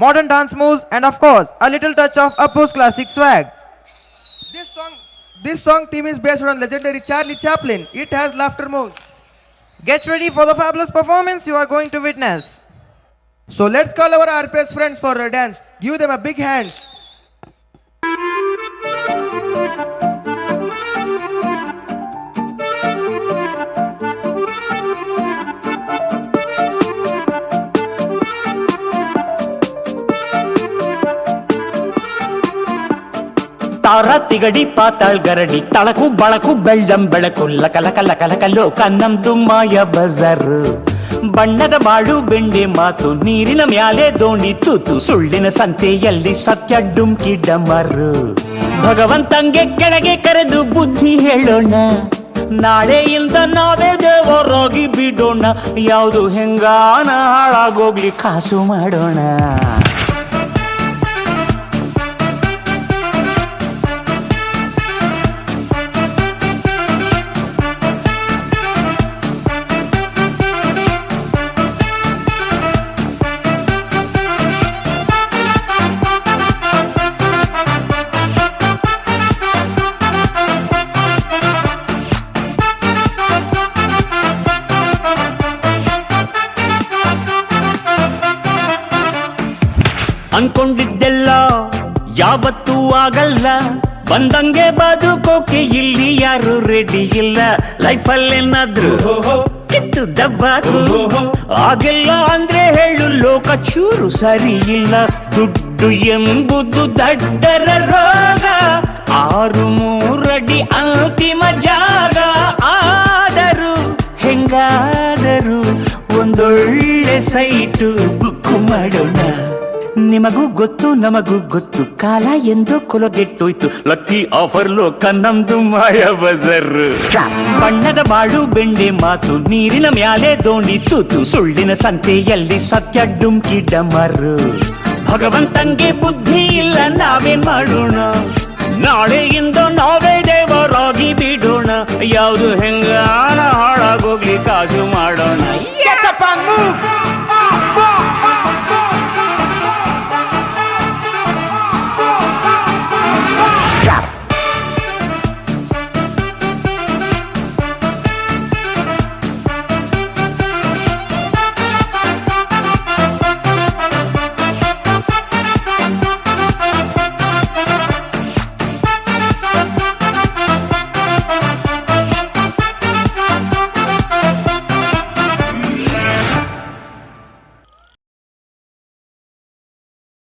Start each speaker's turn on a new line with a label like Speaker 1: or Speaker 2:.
Speaker 1: modern dance moves, and of course, a little touch of Appu's classic swag. This song theme is based on legendary Charlie Chaplin. It has laughter moves. Get ready for the fabulous performance you are going to witness. So let's call our RPS friends for a dance. Give them a big hand.
Speaker 2: ತಾರ ತಿಗಡಿ ಪಾತಾಳ್ ಗರಡಿ ತಳಕು ಬಳಕು ಬೆಳ್ಳಂ ಬೆಳಕು ಲಕಲಕಲಕಲಕಲೋ ಕನ್ನಂದು ಮಾಯ ಬಜಾರು ಬಣ್ಣದ ಬಾಳು ಬೆಂಡೆ ಮಾತು ನೀರಿನ ಮ್ಯಾಲೆ ದೋಣಿ ತೂತು ಸುಳ್ಳಿನ ಸಂತೆಯಲ್ಲಿ ಸತ್ಯ ಡುಮ್ಕಿ ಡಮರು ಭಗವಂತಂಗೆ ಕೆಳಗೆ ಕರೆದು ಬುದ್ಧಿ ಹೇಳೋಣ ನಾಳೆಯಿಂದ ನಾವೇ ದೇವರಾಗಿ ಬಿಡೋಣ ಯಾವುದು ಹೆಂಗಾನ ಹಾಳಾಗೋಗ್ಲಿ ಕಾಸು ಮಾಡೋಣ ಅನ್ಕೊಂಡಿದ್ದೆಲ್ಲ ಯಾವತ್ತೂ ಆಗಲ್ಲ ಬಂದಂಗೆ ಬದುಕೋಕೆ ಇಲ್ಲಿ ಯಾರು ರೆಡಿ ಇಲ್ಲ ಲೈಫಲ್ಲೇನಾದ್ರೂ ಕಿತ್ತು ದಬ್ಬಾಕು ಆಗಿಲ್ಲ ಅಂದ್ರೆ ಹೇಳು ಲೋಕ ಚೂರು ಸರಿ ಇಲ್ಲ ದುಡ್ಡು ಎಂಬುದು ದಡ್ಡರ ರೋಗ 6 ಅಡಿ ಅಂತಿಮ ಜಾಗ ಆದರೂ ಹೆಂಗಾದರೂ ಒಂದೊಳ್ಳೆ ಸೈಟು ಬುಕ್ ಮಾಡೋಣ ನಿಮಗೂ ಗೊತ್ತು ನಮಗೂ ಗೊತ್ತು ಕಾಲ ಎಂದು ಕೊಲಗೆಟ್ಟೋಯ್ತು ಲಕ್ಕಿ ಆಫರ್ ಲೋಕ ನಮ್ದು ಮಾಯ ಬಜಾರ್ ಬಣ್ಣದ ಬಾಳು ಬೆಂಡೆ ಮಾತು ನೀರಿನ ಮ್ಯಾಲೆ ದೋಣಿ ತೂತು ಸುಳ್ಳಿನ ಸಂತೆಯಲ್ಲಿ ಸತ್ಯ ಡುಮ್ಕಿ ಡಮರು ಭಗವಂತಂಗೆ ಬುದ್ಧಿ ಇಲ್ಲ ನಾವೇನ್ ಮಾಡೋಣ ನಾಳೆಯಿಂದ ನಾವೇ ದೇವರಾಗಿ ಬಿಡೋಣ ಯಾವುದು ಹೆಂಗಾನ ಹಾಳಾಗೋಗ್ಲಿ ಕಾಸು ಮಾಡೋಣ